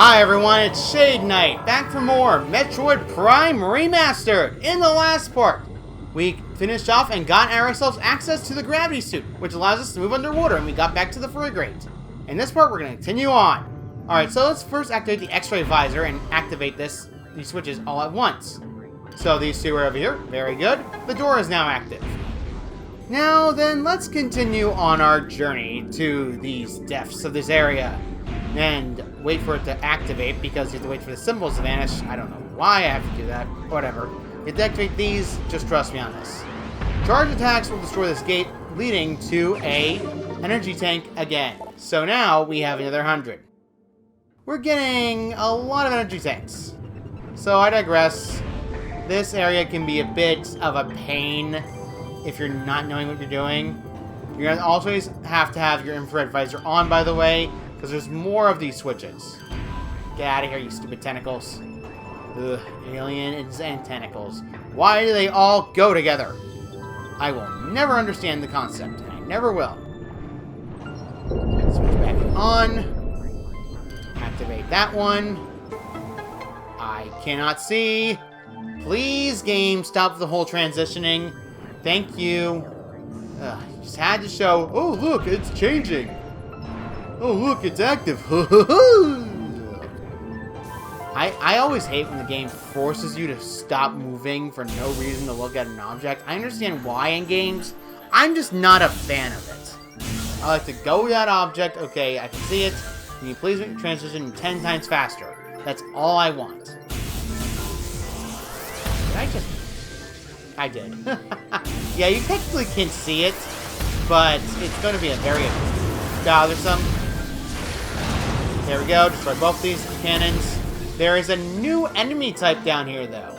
Hi everyone, it's Shade Knight, back for more Metroid Prime Remastered! In the last part, we finished off and got ourselves access to the gravity suit, which allows us to move underwater, and we got back to the frigate. In this part, we're going to continue on. Alright, so let's first activate the X-ray visor and activate these switches all at once. So these two are over here, very good. The door is now active. Now then, let's continue on our journey to these depths of this area. And wait for it to activate, because you have to wait for the symbols to vanish. I don't know why I have to do that. Whatever. If you activate these, just trust me on this. Charge attacks will destroy this gate, leading to a energy tank again. So now we have another 100. We're getting a lot of energy tanks. So I digress. This area can be a bit of a pain if you're not knowing what you're doing. You're going to always have to have your infrared visor on, by the way, because there's more of these switches. Get out of here, you stupid tentacles. Ugh, aliens and tentacles. Why do they all go together? I will never understand the concept, and I never will. Switch back on. Activate that one. I cannot see. Please, game, stop the whole transitioning. Thank you. Ugh, you just had to show. Oh, look, it's changing. Oh, look, it's active. I always hate when the game forces you to stop moving for no reason to look at an object. I understand why in games. I'm just not a fan of it. I like to go to that object. Okay, I can see it. Can you please make the transition 10 times faster? That's all I want. Did I just... I did. Yeah, you technically can see it, but it's going to be a very bothersome. There we go, destroy both these cannons. There is a new enemy type down here, though.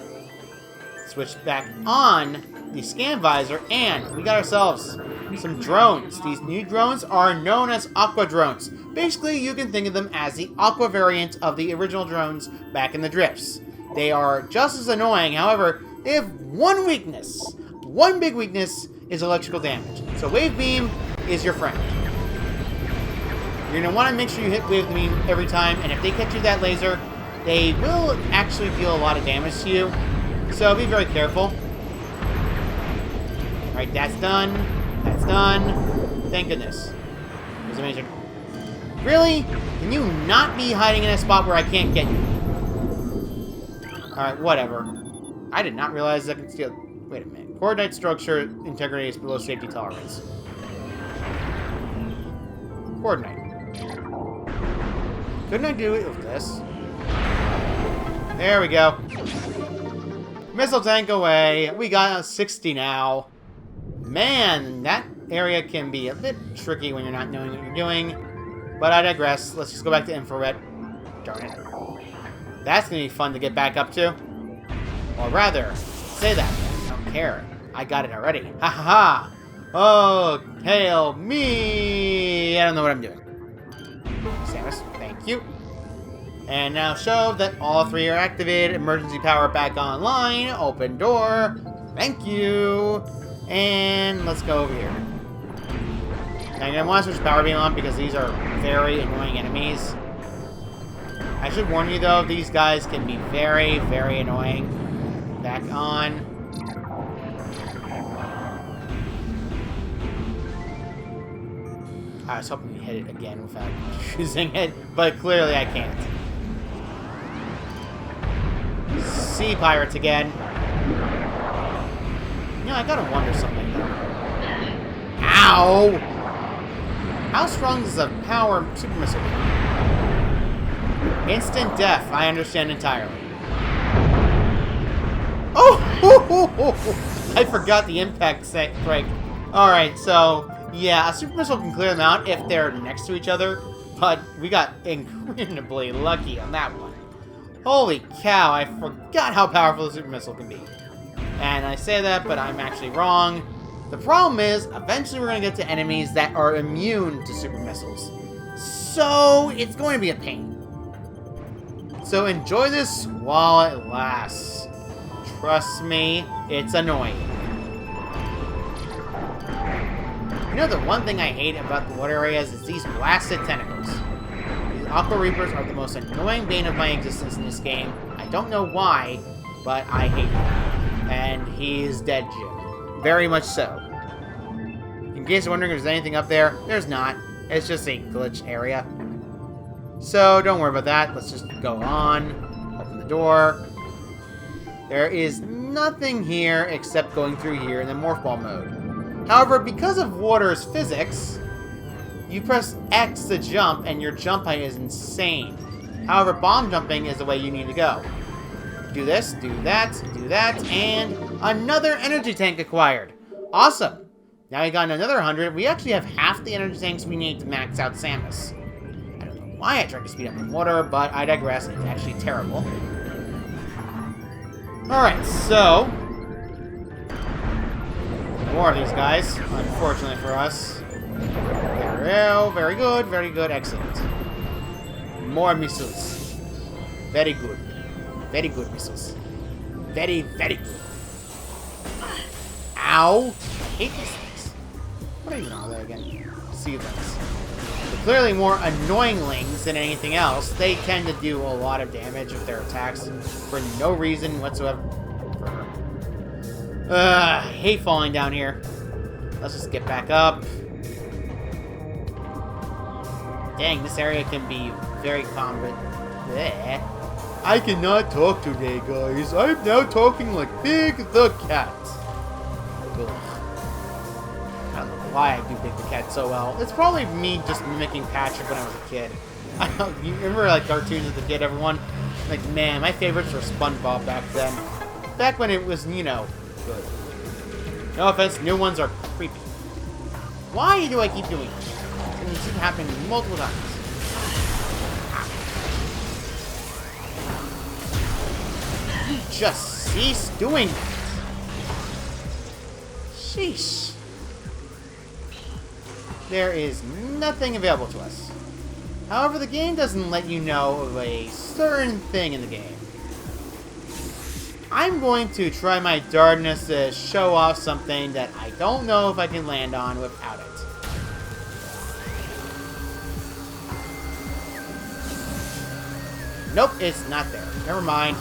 Switch back on the scan visor, and we got ourselves some drones. These new drones are known as aqua drones. Basically, you can think of them as the aqua variant of the original drones back in the drifts. They are just as annoying, however, they have one weakness. One big weakness is electrical damage. So Wave Beam is your friend. You're going to want to make sure you hit Wave Beam every time, and if they catch you that laser, they will actually deal a lot of damage to you. So be very careful. Alright, that's done. That's done. Thank goodness. It was amazing. Really? Can you not be hiding in a spot where I can't get you? Alright, whatever. I did not realize I could steal... Wait a minute. Coordinate structure integrity is below safety tolerance. Coordinate. Couldn't I do it with this? There we go. Missile tank away. We got a 60 now. Man, that area can be a bit tricky when you're not knowing what you're doing. But I digress. Let's just go back to infrared. Darn it. That's going to be fun to get back up to. Or rather, say that. I don't care. I got it already. Ha ha ha. Oh, hail me. I don't know what I'm doing. Samus, thank you. And now show that all three are activated. Emergency power back online. Open door. Thank you. And let's go over here. Now you're going to want to switch power beam on because these are very annoying enemies. I should warn you though, these guys can be very, very annoying. Back on. I was hoping to hit it again without using it, but clearly I can't. Sea pirates again. You know, I gotta wonder something though. Ow! How strong does a power super missile be? Instant death, I understand entirely. Oh! I forgot the impact break. Alright, so... yeah, a super missile can clear them out if they're next to each other, but we got incredibly lucky on that one. Holy cow, I forgot how powerful the super missile can be. And I say that, but I'm actually wrong. The problem is, eventually we're going to get to enemies that are immune to super missiles. So, it's going to be a pain. So enjoy this while it lasts. Trust me, it's annoying. You know the one thing I hate about the water areas is these blasted tentacles. Aqua Reapers are the most annoying bane of my existence in this game. I don't know why, but I hate him. And he's dead, Jim. Very much so. In case you're wondering if there's anything up there, there's not. It's just a glitch area. So, don't worry about that. Let's just go on. Open the door. There is nothing here except going through here in the Morph Ball mode. However, because of water's physics, you press X to jump, and your jump height is insane. However, bomb jumping is the way you need to go. Do this, do that, and another energy tank acquired. Awesome. Now we got another 100. We actually have half the energy tanks we need to max out Samus. I don't know why I tried to speed up in water, but I digress. It's actually terrible. Alright, so... more of these guys, unfortunately for us. Very good, very good, excellent. More missiles. Very good. Very good missiles. Very, very good. Ow! I hate these things. What even are they again? Seedlings. They're clearly more annoyinglings than anything else. They tend to do a lot of damage with their attacks for no reason whatsoever. I hate falling down here. Let's just get back up. Dang, this area can be very combat. Bleh. I cannot talk today, guys. I'm now talking like Big the Cat. Ugh. I don't know why I do Big the Cat so well. It's probably me just mimicking Patrick when I was a kid. I don't, you remember like cartoons as a kid, everyone? Like, man, my favorites were SpongeBob back then. Back when it was, you know, good. No offense, new ones are creepy. Why do I keep doing this? And it's happening multiple times. Just cease doing that. Sheesh. There is nothing available to us. However, the game doesn't let you know of a certain thing in the game. I'm going to try my darndest to show off something that I don't know if I can land on without it. Nope, it's not there. Never mind.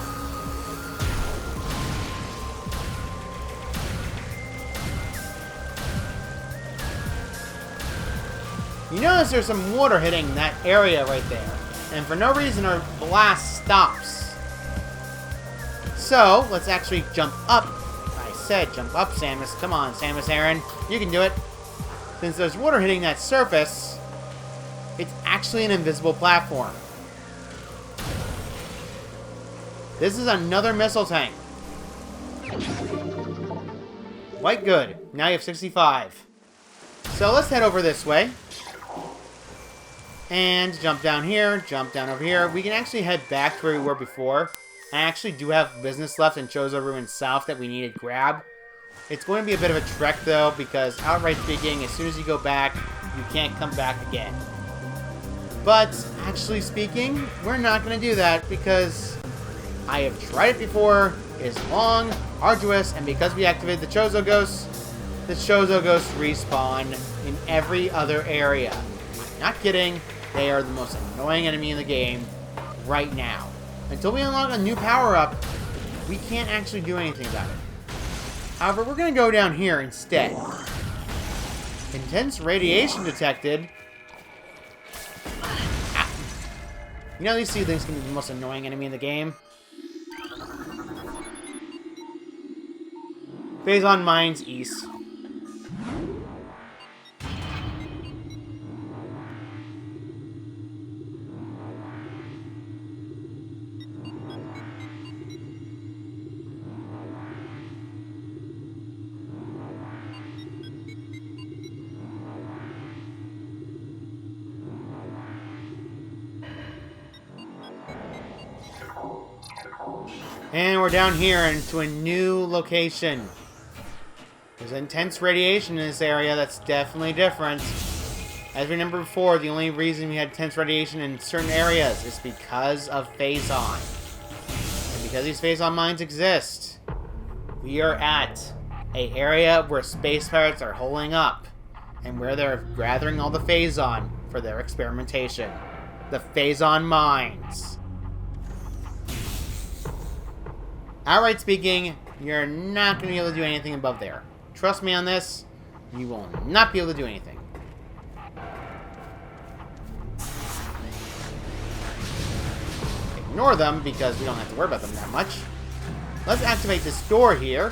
You notice there's some water hitting that area right there. And for no reason, our blast stops. So, let's actually jump up. I said jump up, Samus. Come on, Samus Aran. You can do it. Since there's water hitting that surface, it's actually an invisible platform. This is another missile tank. Quite good. Now you have 65. So let's head over this way. And jump down here, jump down over here. We can actually head back to where we were before. I actually do have business left in Chozo Ruin South that we need to grab. It's going to be a bit of a trek though, because outright speaking, as soon as you go back, you can't come back again. But, actually speaking, we're not going to do that because I have tried it before. It is long, arduous, and because we activated the Chozo Ghosts respawn in every other area. I'm not kidding. They are the most annoying enemy in the game right now. Until we unlock a new power-up, we can't actually do anything about it. However, we're going to go down here instead. Intense radiation detected. Ah. You know these seedlings can be the most annoying enemy in the game? Phazon Mines East. And we're down here into a new location. There's intense radiation in this area that's definitely different. As we remember before, the only reason we had intense radiation in certain areas is because of Phazon. And because these Phazon mines exist, we are at an area where space pirates are holing up and where they're gathering all the Phazon for their experimentation. the Phazon mines. Outright speaking, you're not going to be able to do anything above there. Trust me on this, you will not be able to do anything. Ignore them because we don't have to worry about them that much. Let's activate this door here.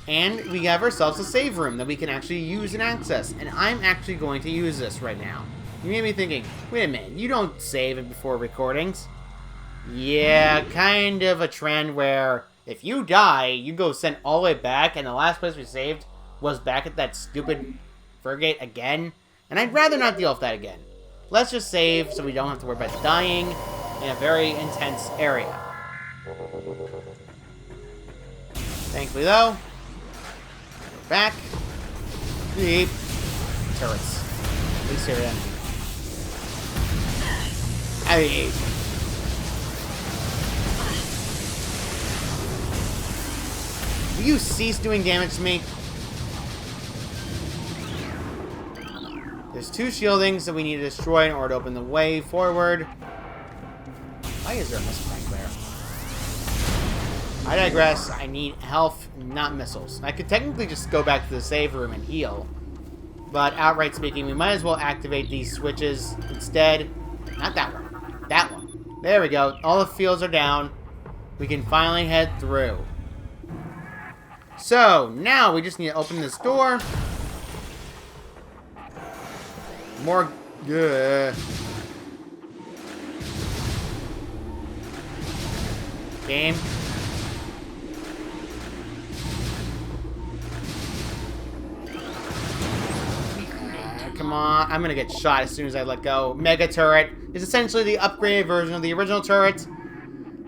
And we have ourselves a save room that we can actually use and access. And I'm actually going to use this right now. You may be thinking, wait a minute, you don't save it before recordings. Yeah, kind of a trend where if you die, you go sent all the way back, and the last place we saved was back at that stupid Frigate again. And I'd rather not deal with that again. Let's just save so we don't have to worry about dying in a very intense area. Thankfully, though, we're back. Deep turrets. At least they're enemy. Will you cease doing damage to me? There's 2 shieldings that we need to destroy in order to open the way forward. Why is there a missile back there? I digress. I need health, not missiles. I could technically just go back to the save room and heal. But outright speaking, we might as well activate these switches instead. Not that one. That one. There we go. All the fields are down. We can finally head through. So, now we just need to open this door. More... Game. Come on. I'm gonna get shot as soon as I let go. Mega Turret is essentially the upgraded version of the original turret.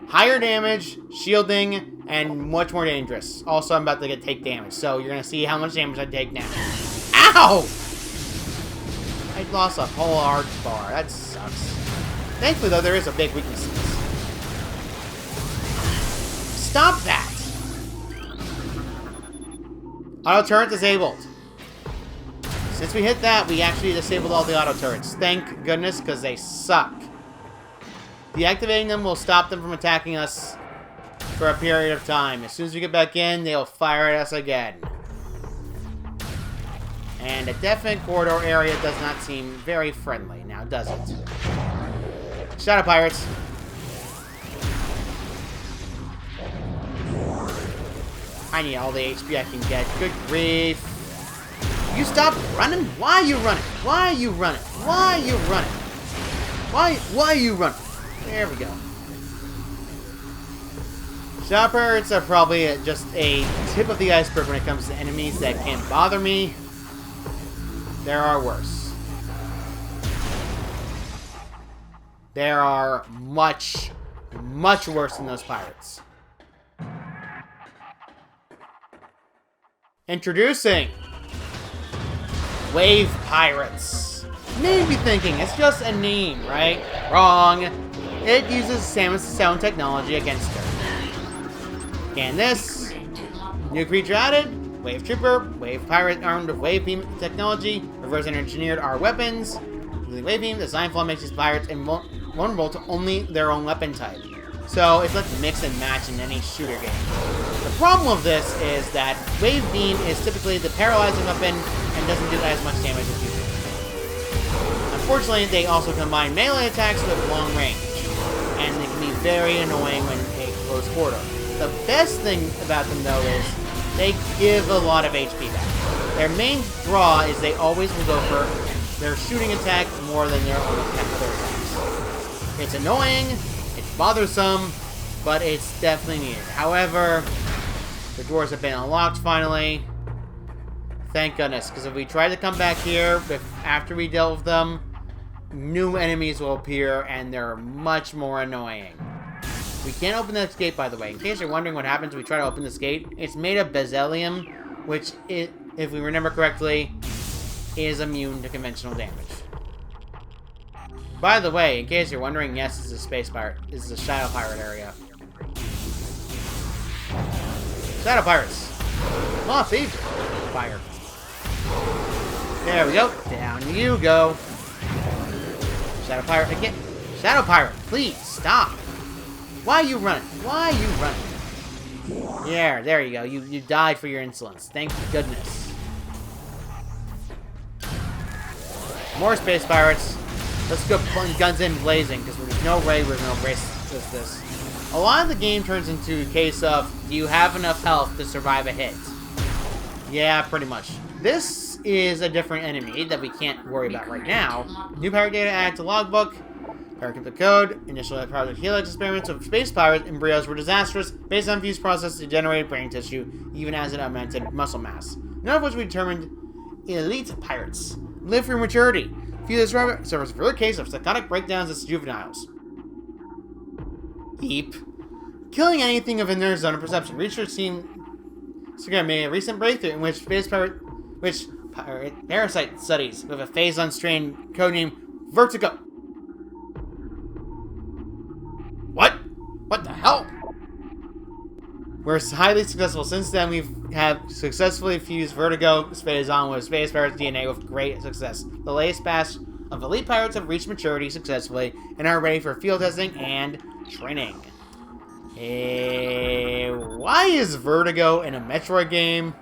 Higher damage, shielding, and much more dangerous. Also, I'm about to take damage, so you're gonna see how much damage I take now. Ow! I lost a whole arc bar. That sucks. Thankfully, though, there is a big weakness in this. Stop that! Auto turret disabled. Since we hit that, we actually disabled all the auto turrets. Thank goodness, because they suck. Deactivating them will stop them from attacking us for a period of time. As soon as we get back in, they'll fire at us again. And a definite corridor area does not seem very friendly now, does it? Shadow Pirates. I need all the HP I can get. Good grief. You stop running? Why are you running? Why are you running? Why are you running? Why are you running? There we go. Shadow Pirates are probably just a tip of the iceberg when it comes to enemies that can't bother me. There are worse. There are much, much worse than those pirates. Introducing Wave Pirates. You may be thinking, it's just a name, right? Wrong. It uses Samus' sound technology against her. Scan this. New creature added. Wave Trooper. Wave Pirate armed with Wave Beam technology. Reverse engineered our weapons. Using Wave Beam, the design flaw makes these pirates vulnerable to only their own weapon type. So it's like mix and match in any shooter game. The problem with this is that Wave Beam is typically the paralyzing weapon and doesn't do as much damage as usual. Unfortunately, they also combine melee attacks with long range, and they can be very annoying when in close quarter. The best thing about them, though, is they give a lot of HP back. Their main draw is they always will go for their shooting attack more than their other attacks. It's annoying, it's bothersome, but it's definitely needed. However, the doors have been unlocked finally. Thank goodness, because if we try to come back here after we dealt with them, new enemies will appear, and they're much more annoying. We can't open this gate, by the way. In case you're wondering what happens when we try to open this gate, it's made of Bezelium, which, if we remember correctly, is immune to conventional damage. By the way, in case you're wondering, yes, this is a space pirate. This is a Shadow Pirate area. Shadow Pirates. Oh, thief. Fire. There we go. Down you go. Shadow Pirate again. Shadow Pirate, please stop. Why are you running? Why are you running? Yeah, there you go. You died for your insolence. Thank goodness. More space pirates. Let's go guns in blazing, because there's no way we're going to resist this. A lot of the game turns into a case of, do you have enough health to survive a hit? Yeah, pretty much. This is a different enemy that we can't worry about right now. New pirate data added to logbook. Pirate kept the code. Initial Project Helix experiments of space pirate embryos were disastrous, based on fused process that generated brain tissue, even as it augmented muscle mass. None of which we determined elite pirates. Live through maturity. Few serves for a case of psychotic breakdowns as juveniles. Eep. Killing anything of their zone of perception. Research team made a recent breakthrough in which parasite studies with a Phazon strain codename Vertigo. What? What the hell? We're highly successful. Since then, we have successfully fused Vertigo Phazon with Space Pirates DNA with great success. The latest batch of elite pirates have reached maturity successfully and are ready for field testing and training. Why is Vertigo in a Metroid game?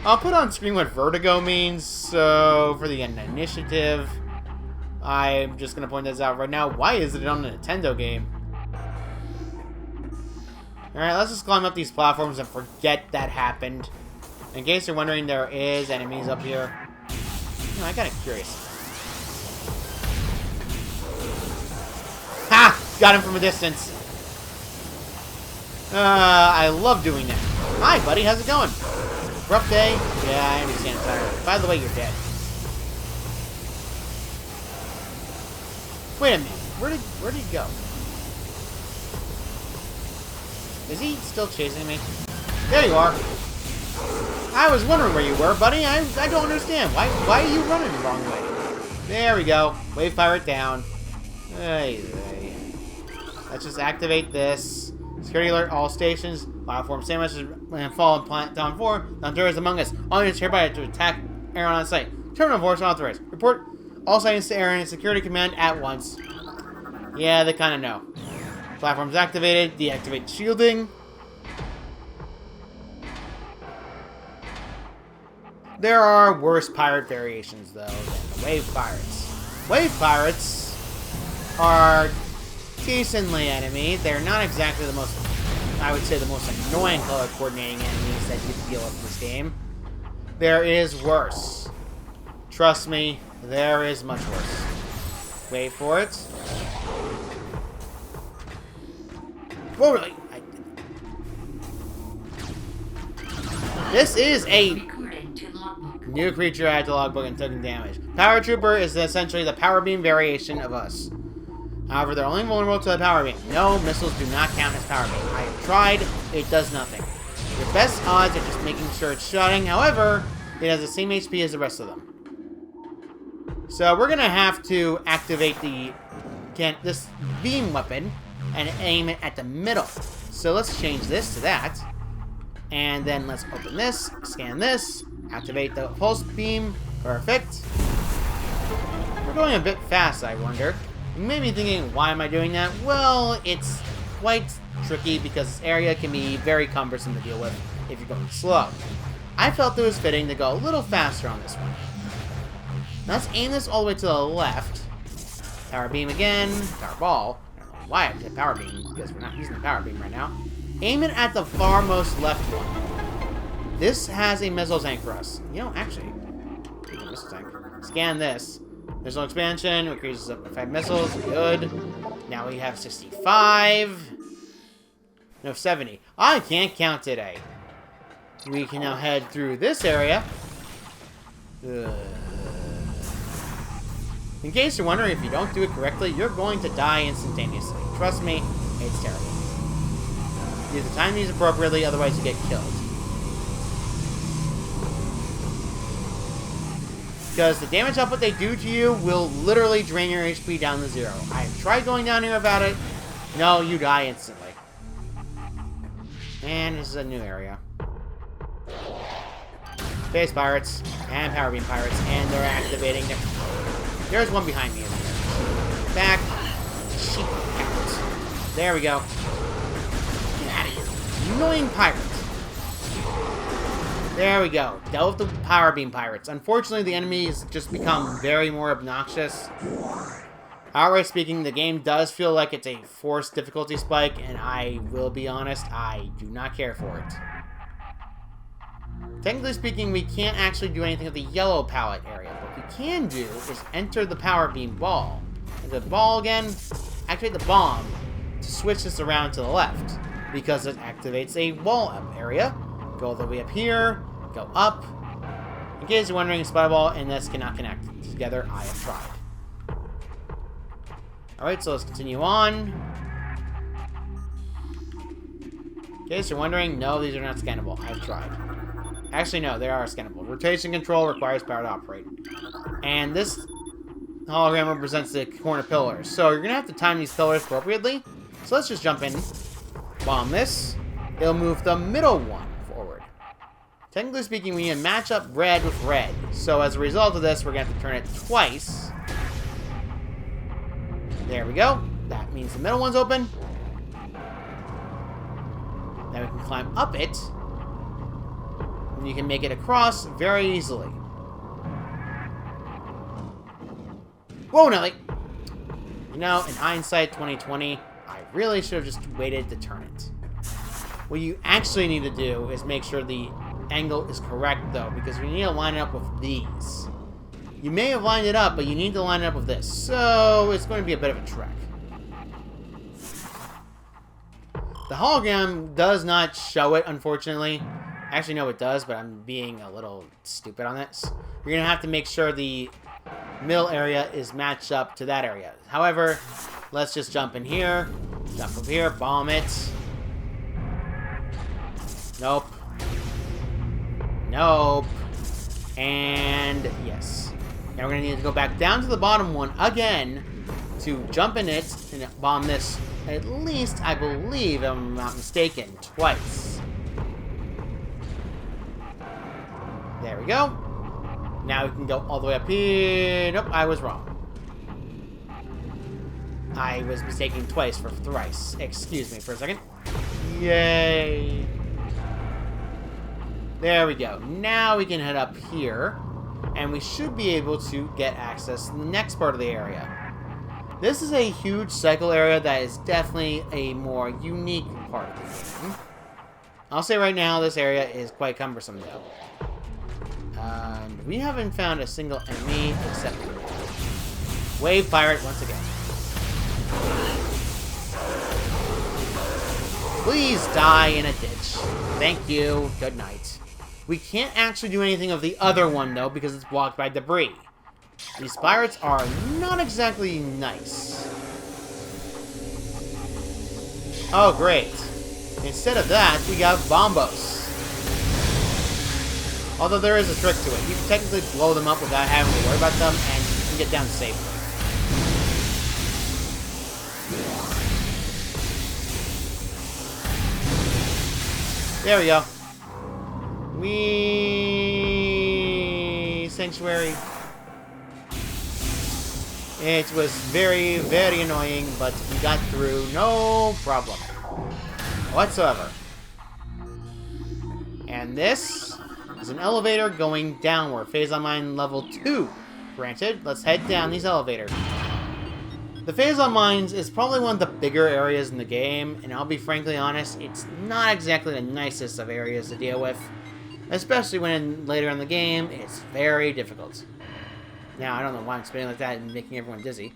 I'll put on screen what Vertigo means. So, for the initiative, I'm just going to point this out right now. Why is it on a Nintendo game? Alright, let's just climb up these platforms and forget that happened. In case you're wondering, there is enemies up here. I'm kind of curious. Ha! Got him from a distance. I love doing that. Hi, buddy. How's it going? Rough day? Yeah, I understand entirely. By the way, you're dead. Wait a minute. Where did he go? Is he still chasing me? There you are. I was wondering where you were, buddy. I don't understand. Why are you running the wrong way? There we go. Wave pirate down. Hey. Let's just activate this. Security alert all stations. Platform sandwiches and fallen plant down 4. Hunter is among us. All units hereby to attack Aaron on site. Terminal voice authorized. Report all sightings to Aaron and security command at once. Yeah, they kind of know. Platform's activated. Deactivate shielding. There are worse pirate variations, though, than the wave pirates. Wave pirates are decently enemy. They're not exactly the most, I would say, the most annoying color coordinating enemies that you can deal with in this game. There is worse. Trust me, there is much worse. Wait for it. Whoa, really? This is a new creature added to logbook and taking damage. Power Trooper is essentially the power beam variation of us. However, they're only vulnerable to the power beam. No, missiles do not count as power beam. I have tried, it does nothing. Your best odds are just making sure it's shotting. However, it has the same HP as the rest of them. So we're gonna have to activate this beam weapon and aim it at the middle. So let's change this to that. And then let's open this, scan this, activate the pulse beam. Perfect. We're going a bit fast, I wonder. You may be thinking, why am I doing that? Well, it's quite tricky because this area can be very cumbersome to deal with if you're going slow. I felt it was fitting to go a little faster on this one. Now let's aim this all the way to the left. Power beam again. Power ball. I don't know why I said power beam, because we're not using the power beam right now. Aim it at the farmost left one. This has a missile tank for us. You know, actually, missile tank. Scan this. Missile expansion increases up to 5 missiles. Good. Now we have 65. No, 70. I can't count today. We can now head through this area. In case you're wondering, if you don't do it correctly, you're going to die instantaneously. Trust me, it's terrible. You have to time these appropriately, otherwise you get killed. Because the damage output they do to you will literally drain your HP down to 0. I have tried going down here about it. No, you die instantly. And this is a new area. Space pirates and power beam pirates, and they're activating their... There's one behind me. Back. Sheep pirates. There we go. Get out of here. Annoying pirates. There we go. Dealt with the power beam pirates. Unfortunately, the enemies just become very more obnoxious. Outright speaking, the game does feel like it's a forced difficulty spike, and I will be honest, I do not care for it. Technically speaking, we can't actually do anything with the yellow palette area. What we can do is enter the power beam ball. Enter the ball again, activate the bomb to switch this around to the left, because it activates a wall up area. Go all the way up here, go up. In case you're wondering, Spider-Ball and this cannot connect together. I have tried. Alright, so let's continue on. In case you're wondering, no, these are not scannable. I've tried. Actually, no, they are scannable. Rotation control requires power to operate. And this hologram represents the corner pillars. So you're going to have to time these pillars appropriately. So let's just jump in. Bomb this. It'll move the middle one forward. Technically speaking, we need to match up red with red. So as a result of this, we're going to have to turn it twice. There we go. That means the middle one's open. Now we can climb up it. And you can make it across very easily. Whoa, Nelly! You know, in hindsight 2020, I really should have just waited to turn it. What you actually need to do is make sure the angle is correct, though, because we need to line it up with these. You may have lined it up, but you need to line it up with this. So, it's going to be a bit of a trek. The hologram does not show it, unfortunately. Actually, no, it does, but I'm being a little stupid on this. You're going to have to make sure the middle area is matched up to that area. However, let's just jump in here. Jump from here, bomb it. Nope. Nope. And yes. Now we're going to need to go back down to the bottom one again to jump in it and bomb this, at least, I believe, if I'm not mistaken, twice. There we go. Now we can go all the way up here. Nope, I was wrong. I was mistaken twice for thrice. Excuse me for a second. Yay. There we go. Now we can head up here. And we should be able to get access to the next part of the area. This is a huge cycle area that is definitely a more unique part of the game. I'll say right now, this area is quite cumbersome, though. We haven't found a single enemy except Wave Pirate once again. Please die in a ditch. Thank you. Good night. We can't actually do anything of the other one, though, because it's blocked by debris. These pirates are not exactly nice. Oh, great. Instead of that, we got bombos. Although there is a trick to it. You can technically blow them up without having to worry about them, and you can get down safely. There we go. Sanctuary. It was very, very annoying, but we got through, no problem whatsoever. And this is an elevator going downward. Phazon Mine level 2. Granted, let's head down these elevators. The Phazon Mines is probably one of the bigger areas in the game, and I'll be frankly honest, it's not exactly the nicest of areas to deal with. Especially when later in the game, it's very difficult. Now, I don't know why I'm spinning like that and making everyone dizzy.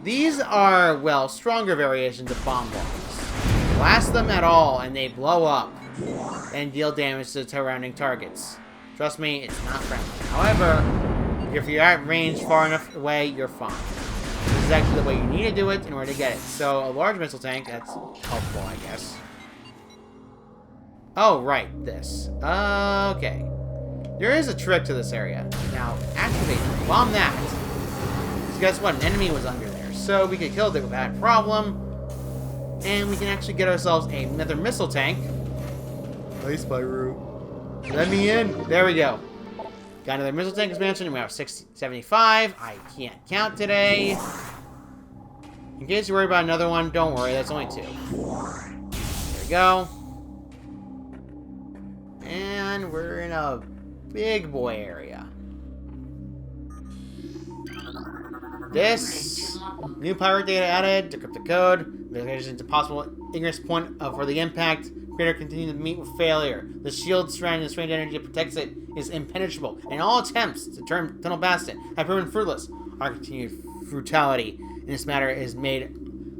These are, well, stronger variations of bomb bombs. Blast them at all, and they blow up and deal damage to surrounding targets. Trust me, it's not friendly. However, if you're at range far enough away, you're fine. This is actually the way you need to do it in order to get it. So, a large missile tank, that's helpful, I guess. Oh, right, this. Okay. There is a trick to this area. Now, activate it. Bomb that. Because guess what? An enemy was under there. So we could kill it without a problem. And we can actually get ourselves another missile tank. Hey, Spyro. Let me in. There we go. Got another missile tank expansion, and we have 75. I can't count today. In case you worry about another one, don't worry, that's only 2. There we go. And we're in a big boy area. This new pirate data added, decrypted code, investigation into possible ignorance point for the impact. Crater continues to meet with failure. The shield surrounding the strange energy that protects it is impenetrable, and all attempts to tunnel past it have proven fruitless. Our continued brutality in this matter is made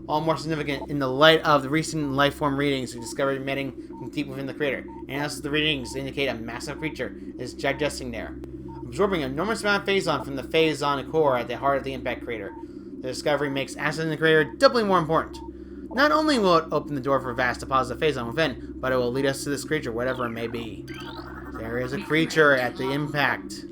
all more significant in the light of the recent lifeform readings we discovered emitting from deep within the crater. And as the readings indicate, a massive creature is digesting there, absorbing an enormous amount of Phazon from the Phazon core at the heart of the impact crater. The discovery makes access in the crater doubly more important. Not only will it open the door for vast deposits of Phazon within, but it will lead us to this creature, whatever it may be. There is a creature at the impact.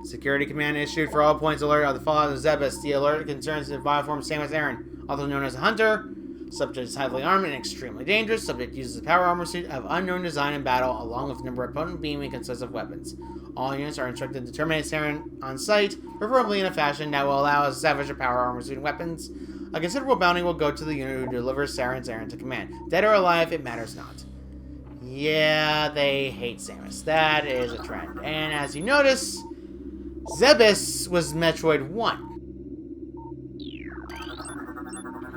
Security command issued for all points alert of the fallout of Zebes. The alert concerns the vile form Samus Aran, also known as a hunter. Subject is heavily armed and extremely dangerous. Subject uses a power armor suit of unknown design in battle, along with a number of potent beaming consistent weapons. All units are instructed to terminate Saren on sight, preferably in a fashion that will allow us to salvage a power armor suit and weapons. A considerable bounty will go to the unit who delivers Saren's errand to command. Dead or alive, it matters not. Yeah, they hate Samus. That is a trend. And as you notice, Zebes was Metroid 1.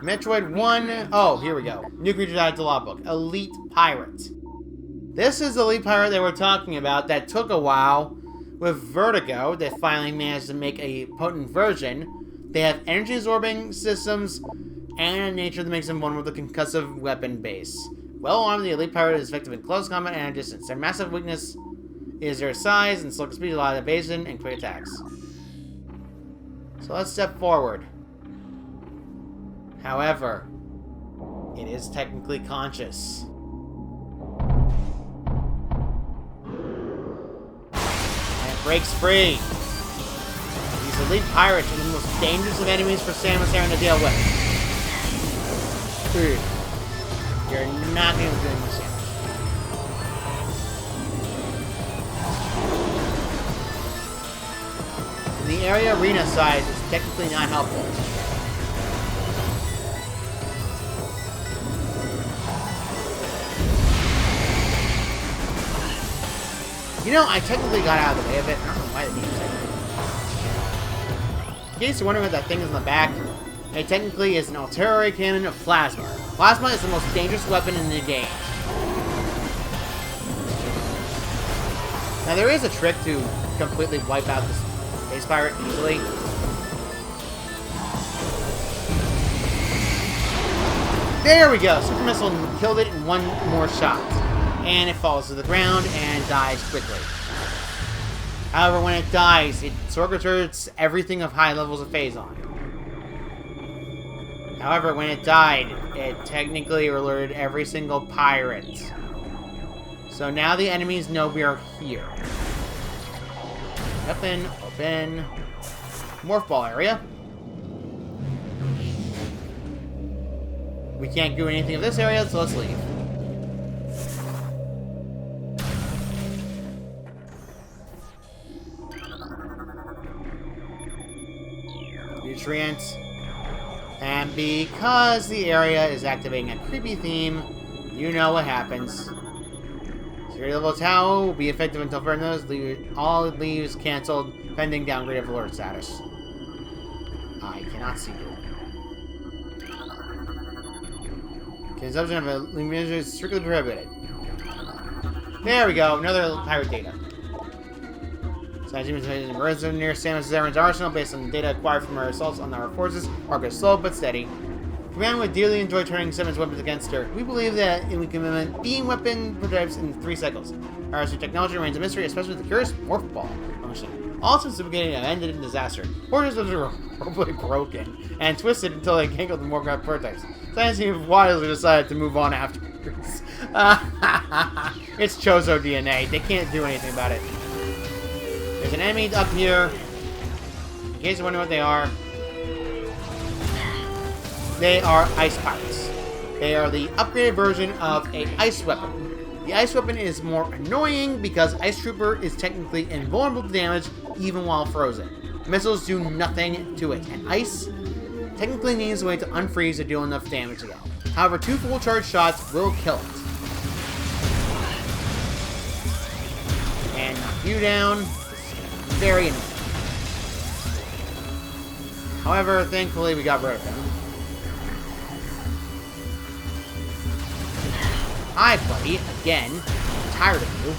Metroid 1... Oh, here we go. New creature added to logbook. Elite Pirate. This is the Elite Pirate they were talking about that took a while with Vertigo. They finally managed to make a potent version. They have energy-absorbing systems and a nature that makes them one with a concussive weapon base. Well-armed, the Elite Pirate is effective in close combat and at distance. Their massive weakness is their size and slow speed, a lot of evasion, and quick attacks. So let's step forward. However, it is technically conscious. And it breaks free. These Elite Pirates are the most dangerous of enemies for Samus Aran to deal with. You're not going to do this damage. The area arena size is technically not helpful. You know, I technically got out of the way of it. I don't know why they didn't say that. In case you're wondering what that thing is in the back, it technically is an artillery cannon of plasma. Plasma is the most dangerous weapon in the game. Now there is a trick to completely wipe out this Space Pirate easily. There we go! Super Missile killed it in one more shot. And it falls to the ground and dies quickly. However, when it dies, it circuits everything of high levels of Phazon. However, when it died, it technically alerted every single pirate. So now the enemies know we are here. Open. Morph ball area. We can't do anything of this area, so let's leave. Nutrients. And because the area is activating a creepy theme, you know what happens. Security level Tau will be effective until further notice. All leaves cancelled, pending downgrade of alert status. I cannot see you. Consumption of illumination is strictly prohibited. There we go, another pirate data. Scientists resident near Samus Aran's arsenal based on the data acquired from her assaults on our forces are slow but steady. Command would dearly enjoy turning Samus weapons against her. We believe that we can implement beam weapon prototypes in 3 cycles. Our technology remains a mystery, especially the curious morph ball function. All since the beginning have ended in disaster. Forces were horribly broken and twisted until they can't go to more prototypes. Scientists have wisely decided to move on afterwards. It's Chozo DNA. They can't do anything about it. There's an enemy up here. In case you wonder what they are Ice Pirates. They are the upgraded version of an ice weapon. The The ice weapon is more annoying because Ice Trooper is technically invulnerable to damage even while frozen. Missiles do nothing to it, and ice technically needs a way to unfreeze to deal enough damage again. However, 2 full charge shots will kill it. And knock you down. Very annoying. However, thankfully we got rid of him. Hi, buddy. Again. I'm tired of you.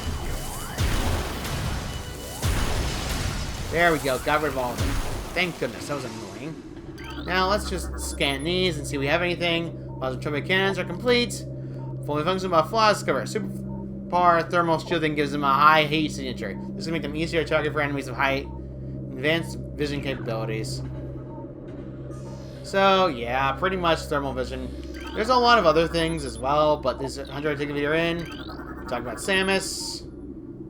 There we go. Got rid of all of them. Thank goodness. That was annoying. Now, let's just scan these and see if we have anything. Phazon turbo cannons are complete. Fully functional about flaws. Discover super power thermal shielding gives them a high heat signature. This will make them easier to target for enemies of high advanced vision capabilities. So, yeah, pretty much thermal vision. There's a lot of other things as well, but this 100 ticket video in. Talking about Samus.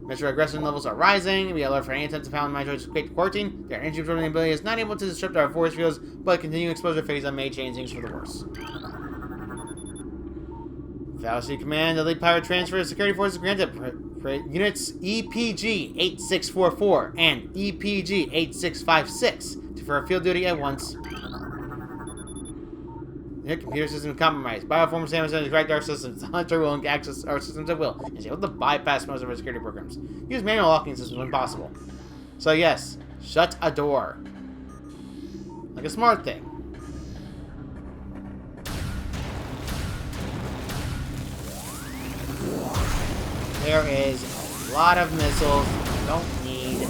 Metroid aggression levels are rising. We alert for any attempt to pound Metroid's quick quarantine. Their energy absorbing ability is not able to disrupt our force fields, but continuing exposure phase may change things for the worse. Fallacy command, elite pilot transfer security forces granted. Units EPG-8644 and EPG-8656 for field duty at once. Their computer system compromised. Bioform Samus and cracked our systems. The Hunter will access our systems at will, and is able to bypass most of our security programs. Use manual locking systems when possible. So yes, shut a door. Like a smart thing. There is a lot of missiles I don't need.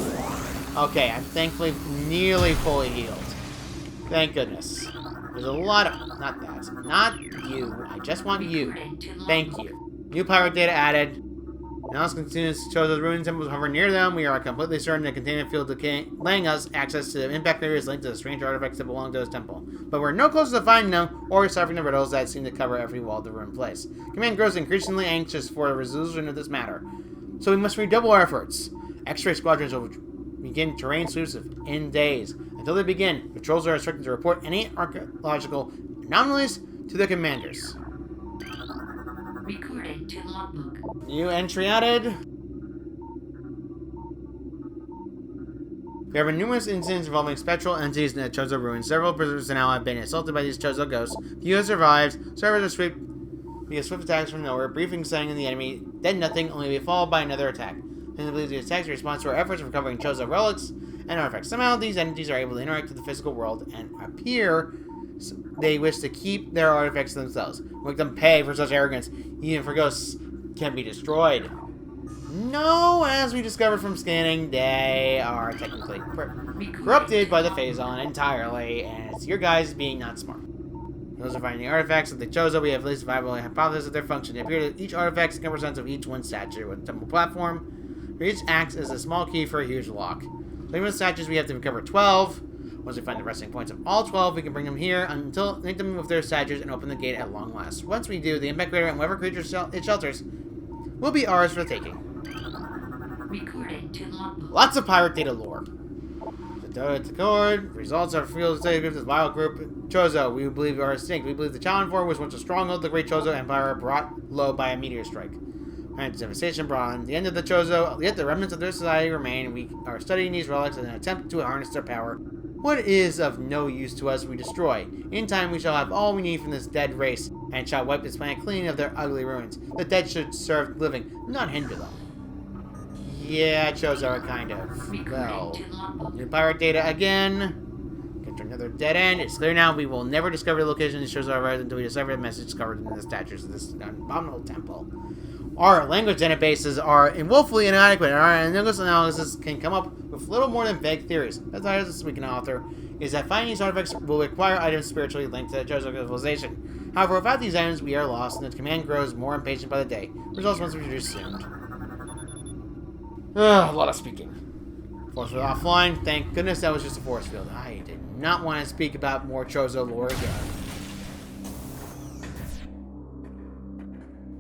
Okay, I'm thankfully nearly fully healed. Thank goodness. There's a lot of... Not that. Not you. I just want you. Thank you. New pirate data added. Now let's continue to show those ruined temples hover near them. We are completely certain the containment field delaying us access to the impact areas linked to the strange artifacts that belong to this temple. But we're no closer to finding them or solving the riddles that seem to cover every wall of the ruined place. Command grows increasingly anxious for a resolution of this matter. So we must redouble our efforts. X-ray squadrons will begin terrain sweeps in days. Until they begin, patrols are instructed to report any archaeological anomalies to their commanders. Recording to logbook. New entry added. There have been numerous incidents involving spectral entities in the Chozo ruins. Several personnel have been assaulted by these Chozo ghosts. Few have survived. Servers are swept via swift attacks from nowhere. Briefing saying the enemy did nothing, only to be followed by another attack. And believes the attacks are a response to our efforts of recovering Chozo relics and artifacts. Somehow these entities are able to interact with the physical world and appear they wish to keep their artifacts to themselves. Make them pay for such arrogance, even for ghosts can be destroyed. No, as we discovered from scanning, they are technically corrupted by the Phazon entirely, and it's your guys being not smart. Those are finding the artifacts that they chose. We have at least a viable hypothesis of their function. It appears that each artifact is 10% of each one statue with a temple platform. Each acts as a small key for a huge lock. Leaving the statues, we have to recover 12. Once we find the resting points of all 12, we can bring them here until link them with their statues and open the gate at long last. Once we do, the impact crater and whatever creature it shelters will be ours for the taking. Recording to logbook. Lots of pirate data lore. The cord. Results are field study groups as vile group. Chozo, we believe are extinct. We believe the Challenge was once a stronghold of the great Chozo Empire brought low by a meteor strike. And devastation brought on the end of the Chozo, yet the remnants of their society remain. We are studying these relics in an attempt to harness their power. What is of no use to us we destroy. In time we shall have all we need from this dead race, and shall wipe this planet clean of their ugly ruins. The dead should serve living, not hinder them. Yeah, Chozo are kind of, well, new pirate data again. Get to another dead end. It's clear now we will never discover the location of the Chozo arrives until we decipher the message covered in the statues of this abominable temple. Our language databases are woefully inadequate, and our English analysis can come up with little more than vague theories. That's why this week an author is that finding these artifacts will require items spiritually linked to the Chozo civilization. However, without these items, we are lost, and the command grows more impatient by the day. Results must be produced soon. A lot of speaking. Force field offline. Thank goodness that was just a force field. I did not want to speak about more Chozo lore again.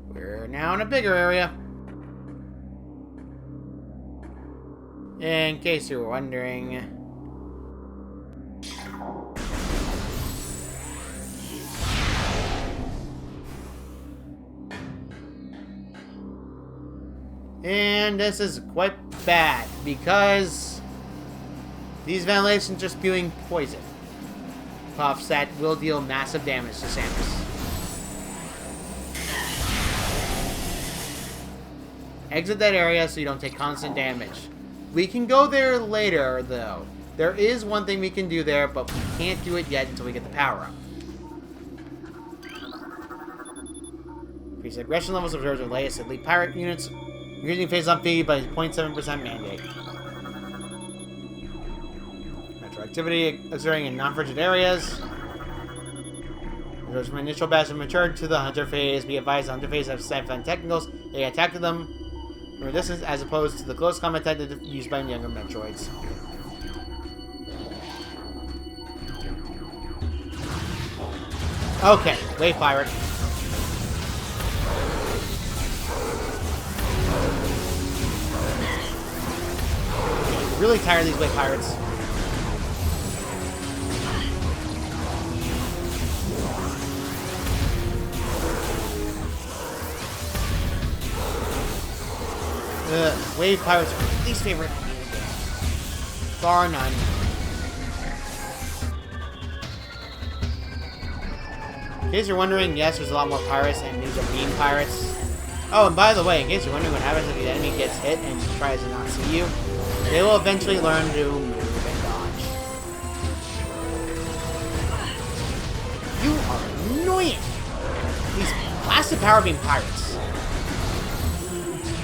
We're now in a bigger area. In case you were wondering. And this is quite bad because these ventilations are spewing poison puffs that will deal massive damage to Samus. Exit that area so you don't take constant damage. We can go there later, though. There is one thing we can do there, but we can't do it yet until we get the power up. Increase aggression levels observed with latest elite pirate units. Increasing Phazon fee by 0.7% mandate. Metro activity occurring in non-frigid areas. There's from initial batch have matured to the hunter phase. Be advised, the hunter phase have sci-fi technicals. They attack them from a distance as opposed to the close combat tactic used by younger Metroids. Okay, wave pirate. Really tired of these wave pirates. Wave pirates are my least favorite enemy in the game. Bar none. In case you're wondering, yes, there's a lot more pirates, and these are beam pirates. Oh, and by the way, in case you're wondering what happens if the enemy gets hit and tries to not see you, they will eventually learn to move and dodge. You are annoying! These blasted power beam pirates.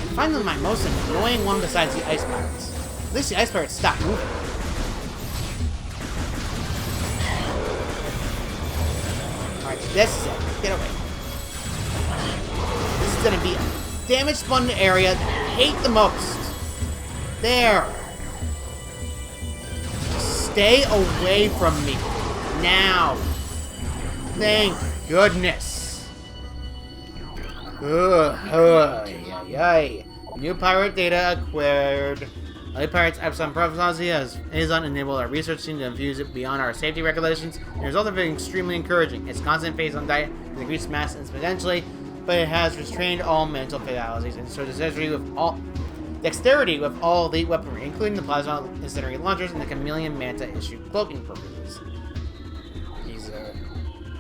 I find them my most annoying one besides the ice pirates. At least the ice pirates stop moving. Alright, this is it. Get away. This is gonna be a damage sponge area that I hate the most. There. Stay away from me. Now. Thank goodness. Yay. New pirate data acquired. Elite Pirates Epsilon Prophecy has Phazon enabled our research team to infuse it beyond our safety regulations. The result of it is extremely encouraging. Its constant Phazon diet has increased mass exponentially, but it has restrained all mental fatalities and so dexterity with all elite weaponry, including the plasma incendiary launchers and the chameleon manta issue cloaking purposes. He's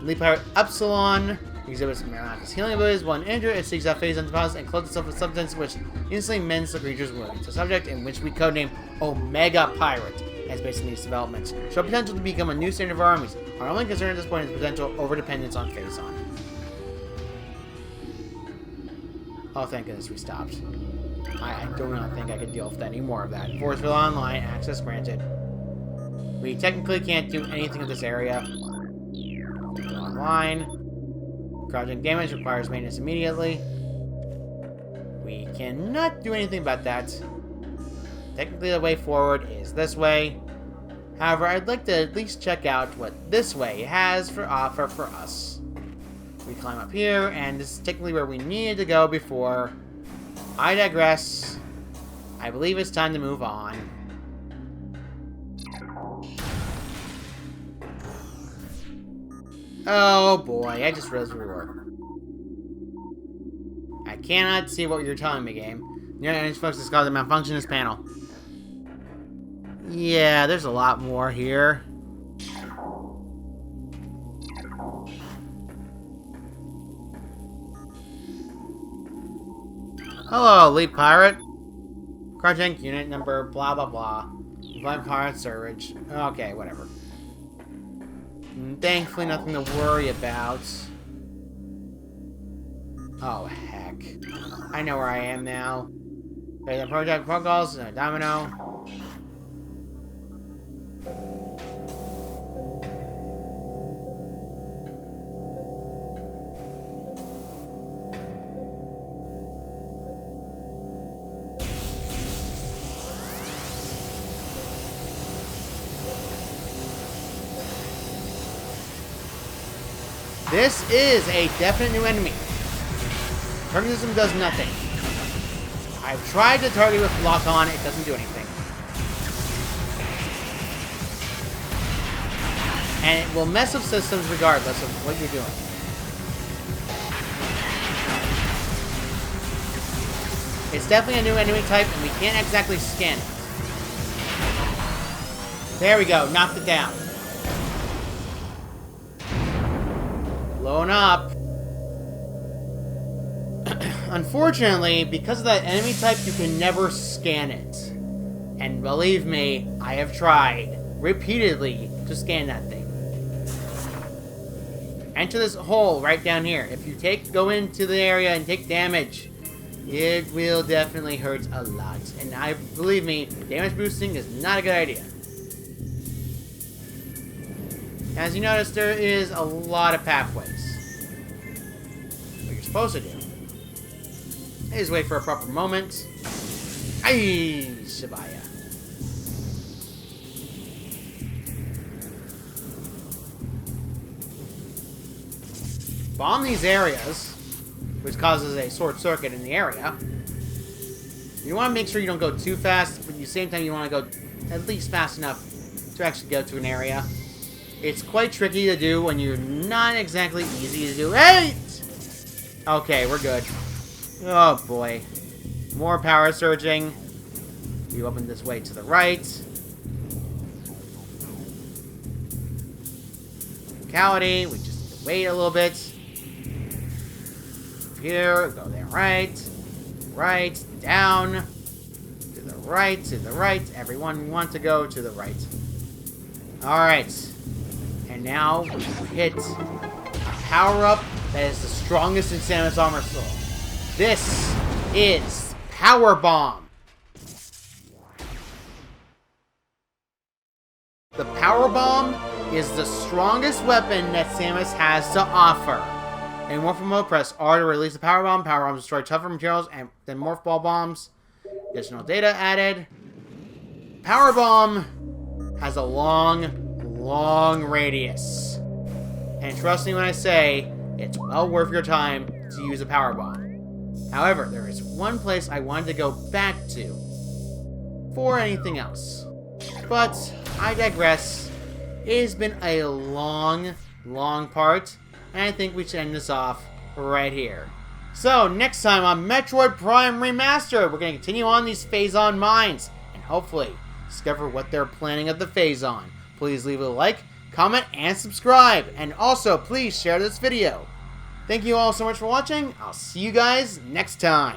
Elite Pirate Epsilon exhibits miraculous healing abilities. When injured, it seeks out Phazon deposits and clothes itself with substance which instantly mends the creature's wound. It's a subject in which we codename Omega Pirate as based on these developments. Show potential to become a new standard of our armies. Our only concern at this point is potential overdependence on Phazon. Oh, thank goodness we stopped. I do not think I can deal with any more of that. Forceful online, access granted. We technically can't do anything in this area. Online. Crouching damage requires maintenance immediately. We cannot do anything about that. Technically the way forward is this way. However, I'd like to at least check out what this way has for offer for us. We climb up here, and this is technically where we needed to go before. I digress. I believe it's time to move on. Oh boy, I just realized where we were. I cannot see what you're telling me, game. Your energy focus is causing a malfunction in this panel. Yeah, there's a lot more here. Hello, Elite Pirate. Crouching unit number blah blah blah. Blind Pirate Surge. Okay, whatever. Thankfully, nothing to worry about. Oh, heck. I know where I am now. There's the project protocols and a domino. This is a definite new enemy. Target system does nothing. I've tried to target with lock on, it doesn't do anything. And it will mess up systems regardless of what you're doing. It's definitely a new enemy type, and we can't exactly scan it. There we go, knocked it down. Blown up. Unfortunately, because of that enemy type, you can never scan it. And believe me, I have tried repeatedly to scan that thing. Enter this hole right down here. If you go into the area and take damage, it will definitely hurt a lot. And believe me, damage boosting is not a good idea. As you notice, there is a lot of pathways. What you're supposed to do is wait for a proper moment. Aye, Shabaya. Bomb these areas, which causes a short circuit in the area. You want to make sure you don't go too fast, but at the same time you want to go at least fast enough to actually go to an area. It's quite tricky to do when you're not exactly easy to do. Hey! Okay, we're good. Oh boy. More power surging. We open this way to the right. Locality, we just need to wait a little bit. Here, go there, right, down, to the right, everyone we want to go to the right. Alright, and now we hit a power-up that is the strongest in Samus Armor Soul. This is Power Bomb. The Power Bomb is the strongest weapon that Samus has to offer. And Morph Mode, press R to release the Power Bomb. Power Bombs destroy tougher materials and then Morph Ball Bombs. Additional data added. Power Bomb has a long radius. And trust me when I say, it's well worth your time to use a Power Bomb. However, there is one place I wanted to go back to for anything else. But I digress. It has been a long part. And I think we should end this off right here. So, next time on Metroid Prime Remastered, we're going to continue on these Phazon mines. And hopefully, discover what they're planning at the Phazon. Please leave a like, comment, and subscribe. And also, please share this video. Thank you all so much for watching. I'll see you guys next time.